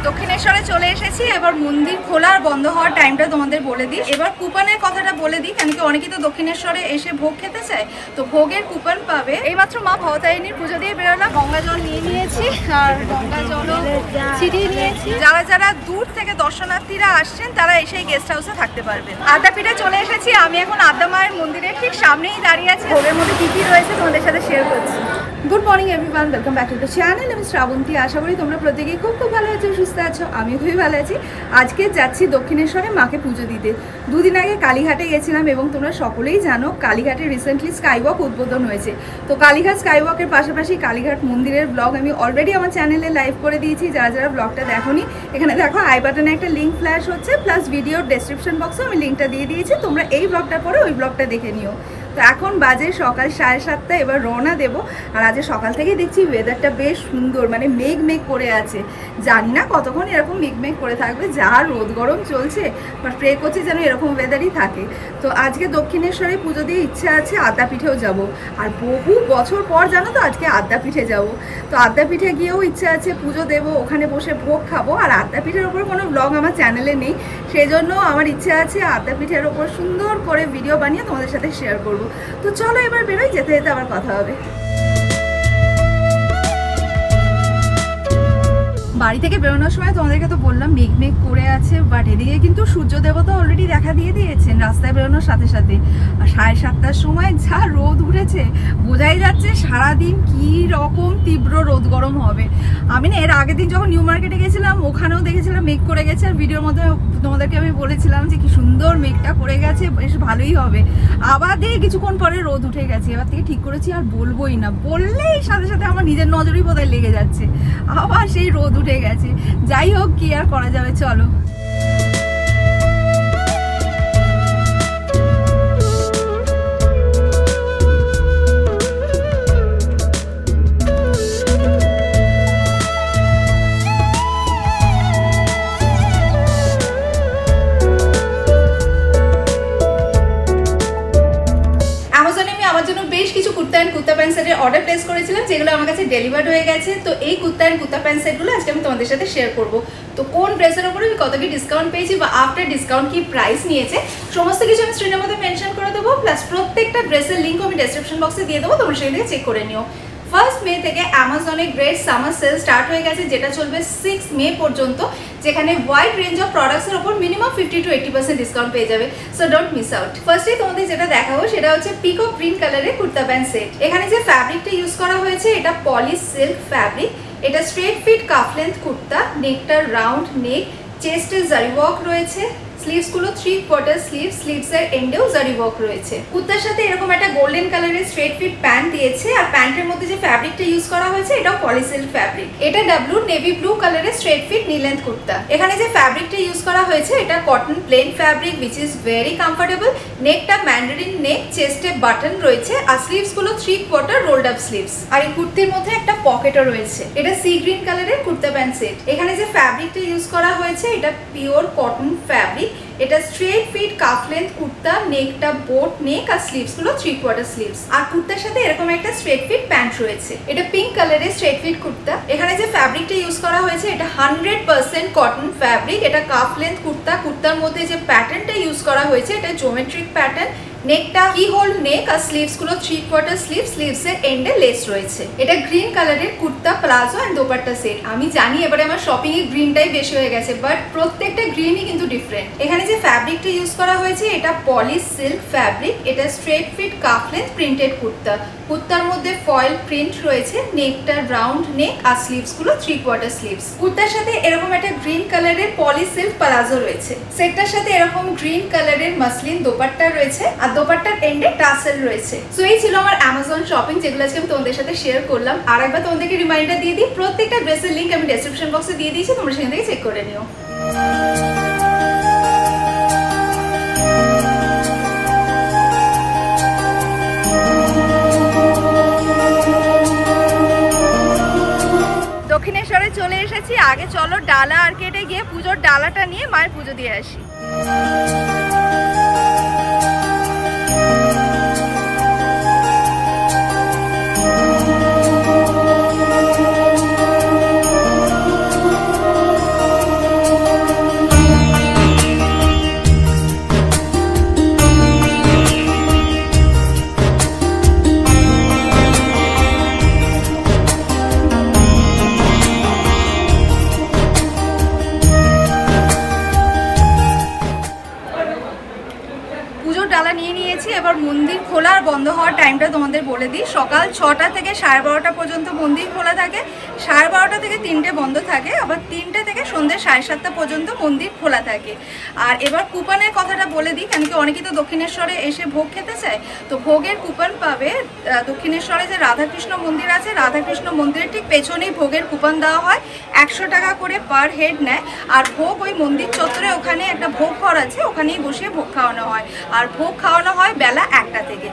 দক্ষিণেশ্বরে চলে এসেছি। এবার মন্দির খোলা আর বন্ধ হওয়ার টাইমটা তোমাদের বলে দিই। এবার কুপনের কথাটা বলে দিই, কারণ কি অনেকেই তো দক্ষিণেশ্বরে এসে ভোগ খেতে চায়, তো ভোগের কুপন পাবে। এইমাত্র মা ভবতারিণীর পুজো দিয়ে বেরোলাম, গঙ্গা জল নিয়ে নিয়েছি আর গঙ্গা জলও ছিটিয়ে নিয়েছি। যারা যারা দূর থেকে দর্শনার্থীরা আসছেন তারা এসে গেস্ট হাউসে থাকতে পারবেন। আদ্যাপীঠে চলে এসেছি, আমি এখন আদ্যা মায়ের মন্দিরের ঠিক সামনেই দাঁড়িয়ে আছি। ভোগের মধ্যে কি কি রয়েছে তোমাদের সাথে শেয়ার করছি। Good morning everyone, welcome back to the channel. আমি শ্রাবন্তী, আশা করি তোমরা প্রত্যেকেই খুব ভালো আছো, সুস্থ আছো। আমি খুবই ভালো আছি। আজকে যাচ্ছি দক্ষিণেশ্বরে মাকে পুজো দিতে। দুদিন আগে কালীঘাটে গেছিলাম এবং তোমরা সকলেই জানো কালীঘাটে রিসেন্টলি স্কাইওয়াক উদ্বোধন হয়েছে। তো কালীঘাট স্কাইওয়াকের পাশাপাশি কালীঘাট মন্দিরের ব্লগ আমি অলরেডি আমার চ্যানেলে লাইভ করে দিয়েছি। যারা যারা ব্লগটা দেখোনি, এখানে দেখো আই বাটনে একটা লিঙ্ক ফ্ল্যাশ হচ্ছে, প্লাস ভিডিওর ডেসক্রিপশন বক্সে আমি লিঙ্কটা দিয়ে দিয়েছি। তোমরা এই ব্লগটার পরে ওই ব্লগটা দেখে নিও। তো এখন বাজে সকাল 7:30, এবার রওনা দেবো। আর আজ সকাল থেকেই দেখছি ওয়েদারটা বেশ সুন্দর, মানে মেঘ মেঘ করে আছে। জানি না কতক্ষণ এরকম মেঘ মেঘ করে থাকবে, যা রোদ গরম চলছে, বাট প্রে করছি যেন এরকম ওয়েদারই থাকে। তো আজকে দক্ষিণেশ্বরে পুজো দিয়ে ইচ্ছা আছে আদ্যাপীঠেও যাব। আর বহু বছর পর জানো তো আজকে আদ্যাপীঠে যাব। তো আদ্যাপীঠে গিয়েও ইচ্ছা আছে পুজো দেবো, ওখানে বসে ভোগ খাবো। আর আদ্যাপীঠের ওপর কোনো ব্লগ আমার চ্যানেলে নেই, সেই জন্য আমার ইচ্ছা আছে আদ্যাপীঠের ওপর সুন্দর করে ভিডিও বানিয়ে তোমাদের সাথে শেয়ার করবো। তো চলো এবার বেরোই, যেতে যেতে আবার কথা হবে। বাড়ি থেকে বেরোনোর সময় তোমাদেরকে তো বললাম মেঘ মেঘ করে আছে, বাট এদিকে কিন্তু সূর্য দেবতা অলরেডি দেখা দিয়ে দিয়েছেন রাস্তায় বেরোনোর সাথে সাথে। আর 7:30টার সময় যা রোদ উঠেছে, বোঝাই যাচ্ছে সারাদিন কি রকম তীব্র রোদ গরম হবে। আমি না এর আগের দিন যখন নিউ মার্কেটে গেছিলাম ওখানেও দেখেছিলাম মেঘ করে গেছে, আর ভিডিওর মধ্যে তোমাদেরকে আমি বলেছিলাম যে কি সুন্দর মেঘটা করে গেছে, বেশ ভালোই হবে। আবার দিয়ে কিছুক্ষণ পরে রোদ উঠে গেছে। এবার থেকে ঠিক করেছি আর বলবোই না, বললেই সাথে সাথে আমার নিজের নজরই বোধহয় লেগে যাচ্ছে, আবার সেই রোদ উঠে গেছে। যাই হোক, কি আর করা যাবে, চলো। কুর্তা প্যান্ট সেটের অর্ডার প্লেস করেছিলাম, যেগুলো আমার কাছে ডেলিভার্ড হয়ে গেছে। তো এই কুর্তা অ্যান্ড কুর্তা প্যান্ট সেটগুলো আজকে আমি তোমাদের সাথে শেয়ার করব। তো কোন ড্রেসের উপরে আমি কত কি ডিসকাউন্ট পেয়েছি বা আফটার ডিসকাউন্ট কি প্রাইস নিয়েছে, সমস্ত কিছু আমি স্ক্রিনের মধ্যে মেনশন করে দেবো। প্লাস প্রত্যেকটা ড্রেসের লিঙ্ক আমি ডেসক্রিপশন বক্সে দিয়ে দেবো, তোমরা সেখান থেকে চেক করে নিও। 1 মে থেকে অ্যামাজনে গ্রেট সামার সেল স্টার্ট হয়ে গেছে, যেটা চলবে 6 মে পর্যন্ত, যেখানে ওয়াইড রেঞ্জ অফ প্রোডাক্টসের উপর মিনিমাম 50 to 80% ডিসকাউন্ট পেয়ে যাবে। So don't miss out. ফার্স্টে তোমাদের যেটা দেখাবো সেটা হচ্ছে পিকক গ্রিন কালারের কুর্তা প্যান্ট সেট। এখানে যে ফ্যাব্রিকটা ইউজ করা হয়েছে এটা পলি সিল্ক ফ্যাব্রিক। এটা straight fit calf length kurta, নেকটা রাউন্ড নেক, চেস্টে জারি ওয়ার্ক রয়েছে, স্লিভসগুলো 3/4 স্লিভ, স্লিভসের এন্ডেও জারি ওয়ার্ক রয়েছে। কুর্তার সাথে এরকম একটা গোল্ডেন কালারের স্ট্রেট ফিট প্যান্ট দিয়েছে। আর প্যান্টের মধ্যে যে ফ্যাব্রিকটা ইউজ করা হয়েছে এটাও পলিসিল্ক ফ্যাব্রিক। এটা ডাব্লু নেভি ব্লু কালারের straight fit knee length kurta. এখানে যে ফ্যাব্রিকটা ইউজ করা হয়েছে এটা cotton plain fabric, which is very comfortable. নেকটা ম্যান্ডারিন নেক, চেস্টে বাটন রয়েছে, আর স্লিভসগুলো 3/4 রোলড আপ স্লিভস। আর এই কুর্তির মধ্যে একটা পকেটও রয়েছে। এটা সি গ্রিন কালারের কুর্তা প্যান্ট সেট। এখানে যে ফ্যাব্রিকটা ইউজ করা হয়েছে এটা পিওর কটন ফ্যাব্রিক। এটা straight fit calf length kurta, নেকটা বোট নেক, আর স্লিভসগুলো 3/4 স্লিভস। আর কুর্তার সাথে এরকম একটা স্ট্রেট ফিট প্যান্ট রয়েছে। এটা পিঙ্ক কালারের স্ট্রেট ফিট কুর্তা। এখানে যে ফ্যাব্রিকটা ইউজ করা হয়েছে এটা 100% কটন ফ্যাব্রিক। এটা কাফ লেন্থ কুর্তা। কুর্তার মধ্যে যে প্যাটার্নটা ইউজ করা হয়েছে এটা জিওমেট্রিক প্যাটার্ন। নেকটা কি হোল নেক, আর স্লিভসগুলো 3/4 স্লিভ, স্লিভসের এন্ডে লেস রয়েছে। এটা গ্রিন কালারের kurta palazzo and dupatta set. আমি জানি এবারে আমার শপিং এ গ্রিনটাই বেশি হয়ে গেছে, বাট প্রত্যেকটা গ্রিনই কিন্তু ডিফারেন্ট। এখানে যে ফ্যাব্রিকটা ইউজ করা হয়েছে এটা পলি সিল্ক ফ্যাব্রিক। এটা straight fit calf length printed kurta. কুর্তার মধ্যে ফয়েল প্রিন্ট রয়েছে, নেকটা রাউন্ড নেক, আর স্লিভসগুলো 3/4 স্লিভস। কুর্তার সাথে এরকম একটা গ্রিন কালারের পলি সিল্ক প্লাজো রয়েছে। সেটটার সাথে এরকম গ্রিন কালারের মাসলিন দোপাট্টা রয়েছে, আর দোপাট্টার এন্ডে টাসেল রয়েছে। সো এই ছিল আমার অ্যামাজন শপিং, যেগুলো আজকে আমি তোমাদের সাথে শেয়ার করলাম। আর একবার তোমাদেরকে রিমাইন্ডার দিয়ে দিই, প্রত্যেকটা ড্রেসের লিঙ্ক আমি ডেসক্রিপশন বক্সে দিয়ে দিয়েছি, তোমরা সেখান থেকে চেক করে নিও। দক্ষিণেশ্বরে চলে এসেছি। আগে চলো ডালা আর্কেডে গিয়ে পুজোর ডালাটা নিয়ে মায়ের পুজো দিয়ে আসি। এবার মন্দির খোলা আর বন্ধ হওয়ার টাইমটা তোমাদের বলে দিই। সকাল 6টা থেকে 12:30 পর্যন্ত মন্দির খোলা থাকে, 12:30 থেকে 3টে বন্ধ থাকে, আবার 3টে থেকে সন্ধ্যে 7:30 পর্যন্ত মন্দির খোলা থাকে। আর এবার কুপনের কথাটা বলে দিই, কেন কি অনেকেই তো দক্ষিণেশ্বরে এসে ভোগ খেতে চায়, তো ভোগের কুপন পাবে। দক্ষিণেশ্বরে যে রাধাকৃষ্ণ মন্দির আছে, রাধাকৃষ্ণ মন্দিরের ঠিক পেছনেই ভোগের কুপন দেওয়া হয়, 100 টাকা করে পার হেড নেয়। আর ভোগ ওই মন্দির চত্বরে ওখানে একটা ভোগ ঘর আছে, ওখানেই বসিয়ে ভোগ খাওয়ানো হয়। আর ভোগ খাওয়ানো হয় বেলা 1টা থেকে।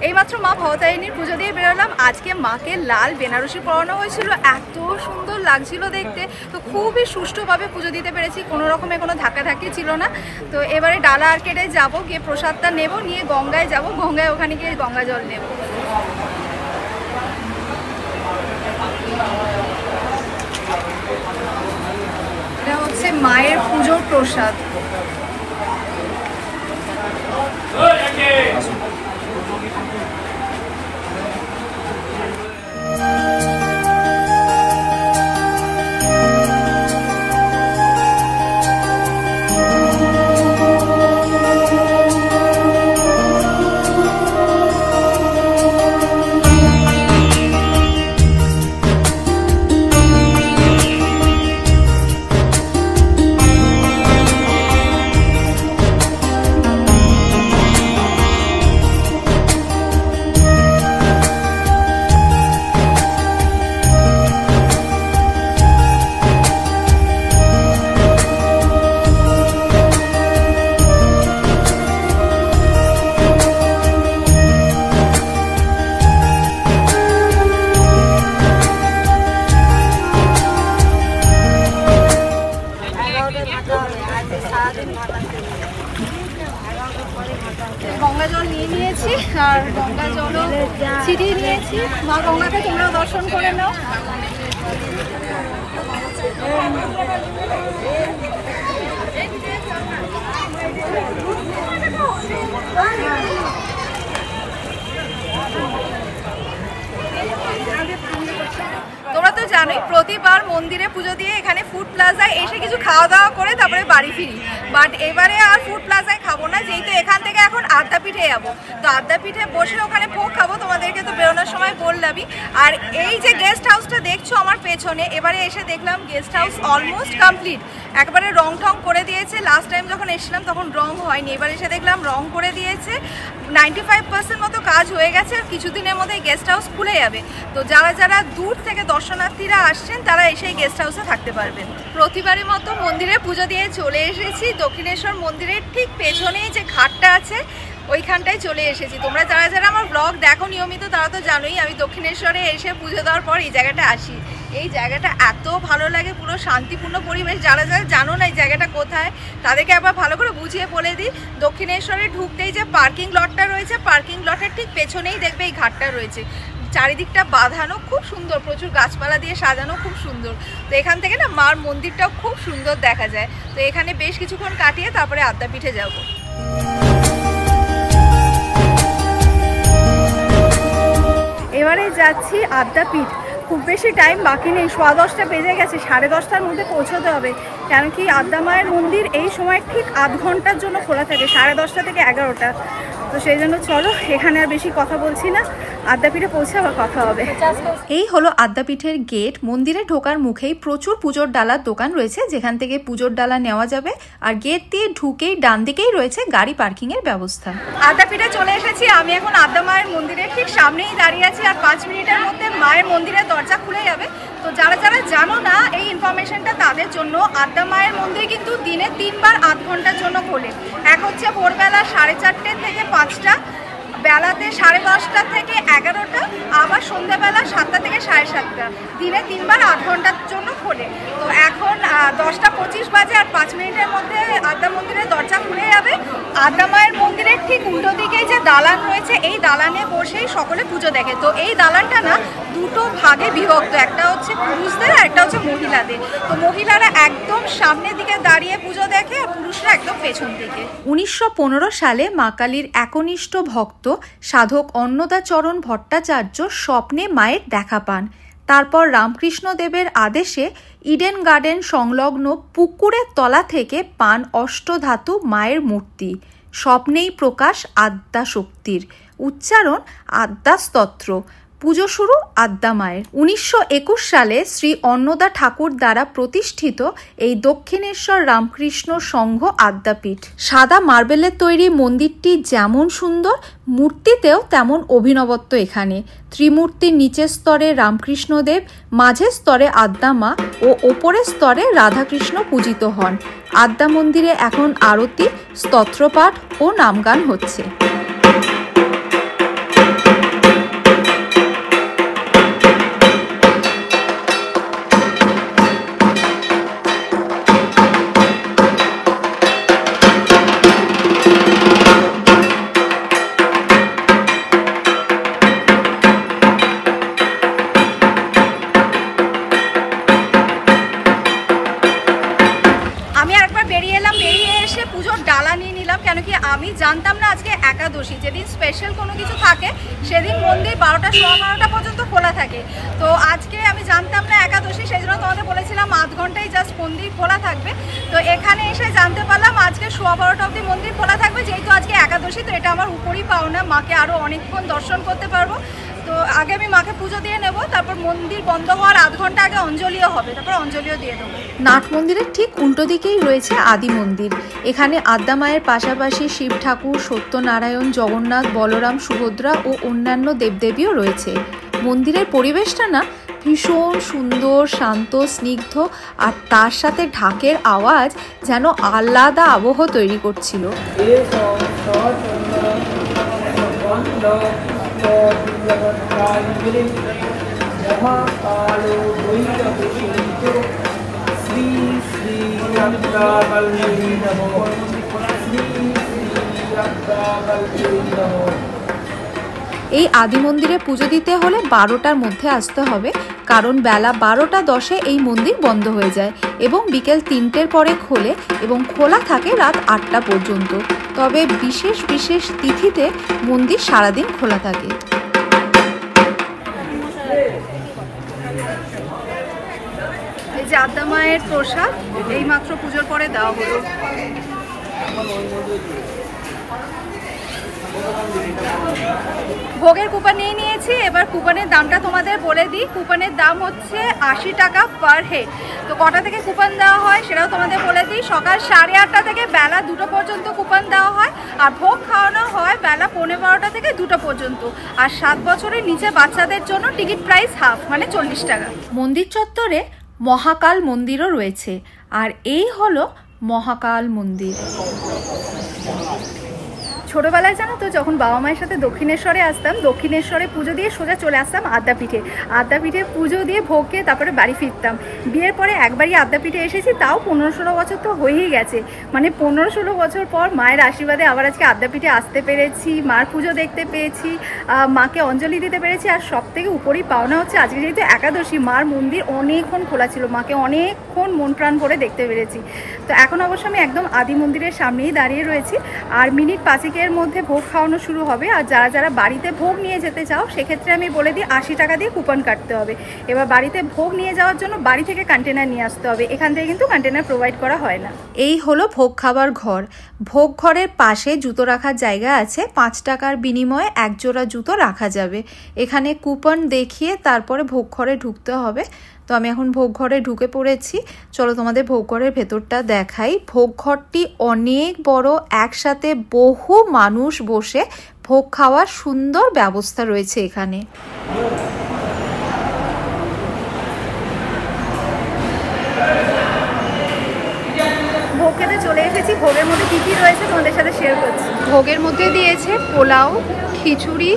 এইমাত্র মা ভবতারিণীর পুজো দিয়ে বেরোলাম। আজকে মাকে লাল বেনারসি পরানো হয়েছিল, এত সুন্দর লাগছিল দেখতে। তো খুবই সুষ্ঠুভাবে পুজো দিতে পেরেছি, কোনো রকমের কোনো ধাক্কাধাক্কি ছিল না। তো এবারে ডালা আর্কেডে যাবো, গিয়ে প্রসাদটা নেব, নিয়ে গঙ্গায় যাব, গঙ্গায় ওখানে গিয়ে গঙ্গা জল নেব। এটা হচ্ছে মায়ের পুজোর প্রসাদ। গঙ্গা জল নিয়ে নিয়েছি আর গঙ্গা জলও ছিটিয়ে নিয়েছি। মা গঙ্গাকে তোমরাও দর্শন করে নাও। তোমরা তো জানোই প্রতিবার মন্দিরে পুজো দিয়ে এখানে ফুড প্লাজায় এসে কিছু খাওয়া দাওয়া করে তারপরে বাড়ি ফিরি, বাট এবারে আর ফুড প্লাজায় খাবো না, যেহেতু এখান থেকে এখন আদ্যাপীঠে যাবো। তো আদ্যাপীঠে বসে ওখানে ভোগ খাবো, তোমাদেরকে তো বেরোনোর সময় বললামই। আর এই যে গেস্ট হাউসটা দেখছো আমার পেছনে, এবারে এসে দেখলাম গেস্ট হাউস অলমোস্ট কমপ্লিট, একবারে রং ঠং করে দিয়েছে। লাস্ট টাইম যখন এসেছিলাম তখন রং হয়নি, এবার এসে দেখলাম রং করে দিয়েছে। 95% মতো কাজ হয়ে গেছে, আর কিছুদিনের মধ্যে গেস্ট হাউস খুলে যাবে। তো যারা যারা দূর থেকে দর্শনার্থীরা আসছেন তারা এসে গেস্ট হাউসে থাকতে পারবেন। প্রতিবারের মতো মন্দিরে পুজো দিয়ে চলে এসেছি। দক্ষিণেশ্বর মন্দিরের ঠিক পেছনেই যে ঘাটটা আছে ওইখানটায় চলে এসেছি। তোমরা যারা যারা আমার ব্লগ দেখো নিয়মিত তারা তো জানোই আমি দক্ষিণেশ্বরে এসে পুজো দেওয়ার পর এই জায়গাটা আসি। এই জায়গাটা এত ভালো লাগে, পুরো শান্তিপূর্ণ পরিবেশ। যারা যারা জানো না এই জায়গাটা কোথায় তাদেরকে আবার ভালো করে বুঝিয়ে বলে দিই। দক্ষিণেশ্বরে ঢুকতেই যে পার্কিং লটটা রয়েছে, পার্কিং লটের ঠিক পেছনেই দেখবে এই ঘাটটা রয়েছে। চারিদিকটা বাঁধানো, খুব সুন্দর, প্রচুর গাছপালা দিয়ে সাজানো, খুব সুন্দর। তো এখান থেকে না মার মন্দিরটাও খুব সুন্দর দেখা যায়। তো এখানে বেশ কিছুক্ষণ কাটিয়ে তারপরে আদ্যাপীঠে যাব। এবারে যাচ্ছি আদ্যাপীঠ। খুব বেশি টাইম বাকি নেই, 10:15 বেজে গেছে, 10:30টার মধ্যে পৌঁছতে হবে। কেন কি আদ্যা মায়ের মন্দির এই সময় ঠিক আধ ঘন্টার জন্য খোলা থাকে, 10:30 থেকে 11টা। তো সেই জন্য চলো, এখানে আর বেশি কথা বলছি না, আদ্যাপীঠে পৌঁছে আবার কথা হবে। এই হলো আদ্যাপীঠের গেট। মন্দিরে ঢোকার মুখেই প্রচুর পুজোর ডালার দোকান রয়েছে, যেখান থেকে পুজোর ডালা নেওয়া যাবে। আর গেট দিয়ে ঢুকেই ডান দিকেই রয়েছে গাড়ি পার্কিং এর ব্যবস্থা। আদ্যাপীঠে চলে এসেছি আমি এখন আদ্যা মায়ের মন্দিরের ঠিক সামনেই দাঁড়িয়ে আছি, আর 5 মিনিটের মধ্যে মায়ের মন্দিরের দরজা খুলে যাবে। তো যারা যারা জানো না এই ইনফরমেশনটা তাদের জন্য, আদ্যা মায়ের মন্দির কিন্তু দিনে 3 বার 8 ঘন্টার জন্য খোলে। এক হচ্ছে ভোরবেলা 4:30 থেকে 5টা, বেলাতে 10:30 থেকে 11টা, আবার সন্ধ্যাবেলা 7টা থেকে 7:30। দিনে 3 বার 8 ঘন্টার জন্য খোলে। তো এখন 10:25 বাজে, আর 5 মিনিটের মধ্যে আদ্যা মন্দিরের দরজা খুলে যাবে। আদ্যা মায়ের মন্দিরের ঠিক উল্টো দিকে যে দালান রয়েছে, এই দালানে বসেই সকলে পুজো দেখে। তো এই দালানটা না দুটো ভাগে বিভক্ত, একটা হচ্ছে পুরুষদের আর একটা হচ্ছে মহিলাদের। তো মহিলারা একদম সামনের দিকে দাঁড়িয়ে পুজো দেখে, আর পুরুষরা একদম পেছন দিকে। 1915 সালে মা কালীর একনিষ্ঠ ভক্ত সাধক অন্নদাচরণ ভট্টাচার্য স্বপ্নে মায়ের দেখা পান। তারপর রামকৃষ্ণ দেবের আদেশে ইডেন গার্ডেন সংলগ্ন পুকুরের তলা থেকে পান অষ্টধাতু মায়ের মূর্তি। স্বপ্নেই প্রকাশ আদ্যা শক্তির, উচ্চারণ আদ্যা স্তোত্র। পুজো শুরু আদ্যা মায়ের। 1921 সালে শ্রী অন্নদা ঠাকুর দ্বারা প্রতিষ্ঠিত এই দক্ষিণেশ্বর রামকৃষ্ণ সংঘ আদ্যাপীঠ। সাদা মার্বেলের তৈরি মন্দিরটি যেমন সুন্দর, মূর্তিতেও তেমন অভিনবত্ব এখানে। ত্রিমূর্তির নিচের স্তরে রামকৃষ্ণদেব, মাঝের স্তরে আদ্যা মা ও ওপরের স্তরে রাধাকৃষ্ণ পূজিত হন। আদ্যা মন্দিরে এখন আরতি, স্তোত্রপাঠ ও নামগান হচ্ছে। কেন কি আমি জানতাম না আজকে একাদশী, যেদিন স্পেশাল কোনো কিছু থাকে সেদিন মন্দির 12টা 12:15 পর্যন্ত খোলা থাকে। তো আজকে আমি জানতাম না একাদশী, সেই জন্য তোমাদের বলেছিলাম 8 ঘন্টাই জাস্ট মন্দির খোলা থাকবে। তো এখানে এসে জানতে পারলাম আজকে 12:15 অবধি মন্দির খোলা থাকবে। যেহেতু আজকে একাদশী, তো এটা আমার উপরই পাওনা, মাকে আরও অনেকক্ষণ দর্শন করতে পারবো। তো আগে আমি মাকে পুজো দিয়ে নেব, তারপর মন্দির বন্ধ হওয়ার 8 ঘন্টা আগে অঞ্জলিও হবে, তারপর অঞ্জলিও দিয়ে দেবো। নাট মন্দিরের ঠিক উল্টো দিকেই রয়েছে আদি মন্দির। এখানে আদ্যা মায়ের পাশাপাশি শিব ঠাকুর, সত্যনারায়ণ, জগন্নাথ, বলরাম, সুভদ্রা ও অন্যান্য দেবদেবীও রয়েছে। মন্দিরের পরিবেশটা না ভীষণ সুন্দর, শান্ত, স্নিগ্ধ, আর তার সাথে ঢাকের আওয়াজ যেন আলাদা আবহ তৈরি করছিল। এই আদি মন্দিরে পুজো দিতে হলে 12টার মধ্যে আসতে হবে, কারণ বেলা 12:10 এই মন্দির বন্ধ হয়ে যায় এবং বিকেল 3টের পরে খোলে এবং খোলা থাকে রাত 8টা পর্যন্ত। তবে বিশেষ বিশেষ তিথিতে মন্দির সারাদিন খোলা থাকে। এই যে আদ্যা মায়ের প্রসাদ এই মাত্র পুজোর পরে দেওয়া হলো। ভোগের কুপন নিয়ে নিয়েছি, এবার কুপনের দামটা তোমাদের বলে দিই। কুপনের দাম হচ্ছে 80 টাকা পার হেড। তো কটা থেকে কুপন দেওয়া হয় সেটাও তোমাদের বলে দিই। সকাল 8:30 থেকে বেলা 2টো পর্যন্ত কুপন দেওয়া হয়, আর ভোগ খাওয়ানো হয় বেলা 11:15 থেকে 2টো পর্যন্ত। আর 7 বছরের নিচে বাচ্চাদের জন্য টিকিট প্রাইস হাফ, মানে 40 টাকা। মন্দির চত্বরে মহাকাল মন্দিরও রয়েছে, আর এই হলো মহাকাল মন্দির। ছোটোবেলায় জানো তো, যখন বাবা মায়ের সাথে দক্ষিণেশ্বরে আসতাম, দক্ষিণেশ্বরে পুজো দিয়ে সোজা চলে আসতাম আদ্যাপীঠে। আদ্যাপীঠে পুজো দিয়ে ভোগ খেয়ে তারপরে বাড়ি ফিরতাম। বিয়ের পরে একবারই আদ্যাপীঠে এসেছি, তাও 15-16 বছর তো হয়েই গেছে। মানে 15-16 বছর পর মায়ের আশীর্বাদে আবার আজকে আদ্যাপীঠে আসতে পেরেছি, মার পুজো দেখতে পেয়েছি, মাকে অঞ্জলি দিতে পেরেছি। আর সব থেকে উপরই পাওনা হচ্ছে আজকে যেহেতু একাদশী, মার মন্দির অনেকক্ষণ খোলা ছিল, মাকে অনেকক্ষণ মন প্রাণ ভরে দেখতে পেরেছি। তো এখন অবশ্য আমি একদম আদি মন্দিরের সামনেই দাঁড়িয়ে রয়েছি, আর মিনিট 5 এর মধ্যে ভোগ খাওয়ানো শুরু হবে। আর যারা যারা বাড়িতে ভোগ নিয়ে যেতে চাও সেক্ষেত্রে আমি বলে দিই 80 টাকা দিয়ে কুপন কাটতে হবে। এবার বাড়িতে ভোগ নিয়ে যাওয়ার জন্য বাড়ি থেকে কন্টেনার নিয়ে আসতে হবে, এখান থেকে কিন্তু কন্টেনার প্রোভাইড করা হয় না। এই হলো ভোগ খাবার ঘর। ভোগ ঘরের পাশে জুতো রাখার জায়গা আছে, 5 টাকার বিনিময়ে 1 জোড়া জুতো রাখা যাবে। এখানে কুপন দেখিয়ে তারপরে ভোগ ঘরে ঢুকতে হবে। তো আমি এখন ভোগ ঘরে ঢুকে পড়েছি, চলো তোমাদের ভোগ ঘরের ভেতরটা দেখাই। ভোগ ঘরটি অনেক বড়, একসাথে বহু মানুষ বসে ভোগ খাওয়ার সুন্দর ব্যবস্থা রয়েছে এখানে। ভোগ খেতে চলে এসেছি। ভোগের মধ্যে কি কি রয়েছে তোমাদের সাথে শেয়ার করছি। ভোগের মধ্যে দিয়েছে পোলাও, খিচুড়ি,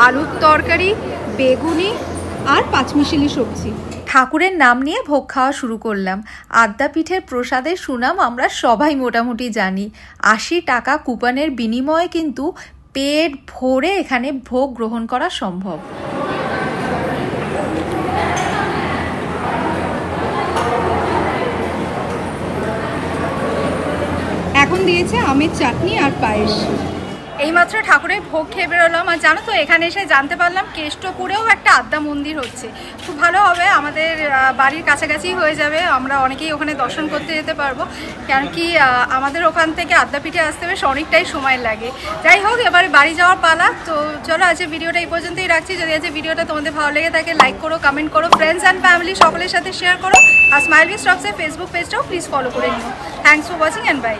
আলুর তরকারি, বেগুনি আর পাঁচমিশালি সবজি। ঠাকুরের নাম নিয়ে ভোগ খাওয়া শুরু করলাম। আদ্যাপীঠের প্রসাদের সুনাম আমরা সবাই মোটামুটি জানি। 80 টাকা কুপনের বিনিময়ে কিন্তু পেট ভরে এখানে ভোগ গ্রহণ করা সম্ভব। এখন দিয়েছে আমের চাটনি আর পায়েস। এইমাত্র ঠাকুরের ভোগ খেয়ে বেরোলাম। আর জানো তো, এখানে এসে জানতে পারলাম কেষ্টপুরেও একটা আদ্যা মন্দির হচ্ছে। খুব ভালো হবে, আমাদের বাড়ির কাছাকাছি হয়ে যাবে, আমরা অনেকেই ওখানে দর্শন করতে যেতে পারবো। কেন কি আমাদের ওখান থেকে আদ্যাপীঠে আসতে বেশ অনেকটাই সময় লাগে। যাই হোক, এবারে বাড়ি যাওয়ার পালা। তো চলো, আজকে ভিডিওটা এই পর্যন্তই রাখছি। যদি আজকে ভিডিওটা তোমাদের ভালো লেগে থাকে, লাইক করো, কমেন্ট করো, ফ্রেন্ডস অ্যান্ড ফ্যামিলি সকলের সাথে শেয়ার করো। আর স্মাইল উইথ স্টকসের ফেসবুক পেজটাও প্লিজ ফলো করে নিও। Thanks for watching and by.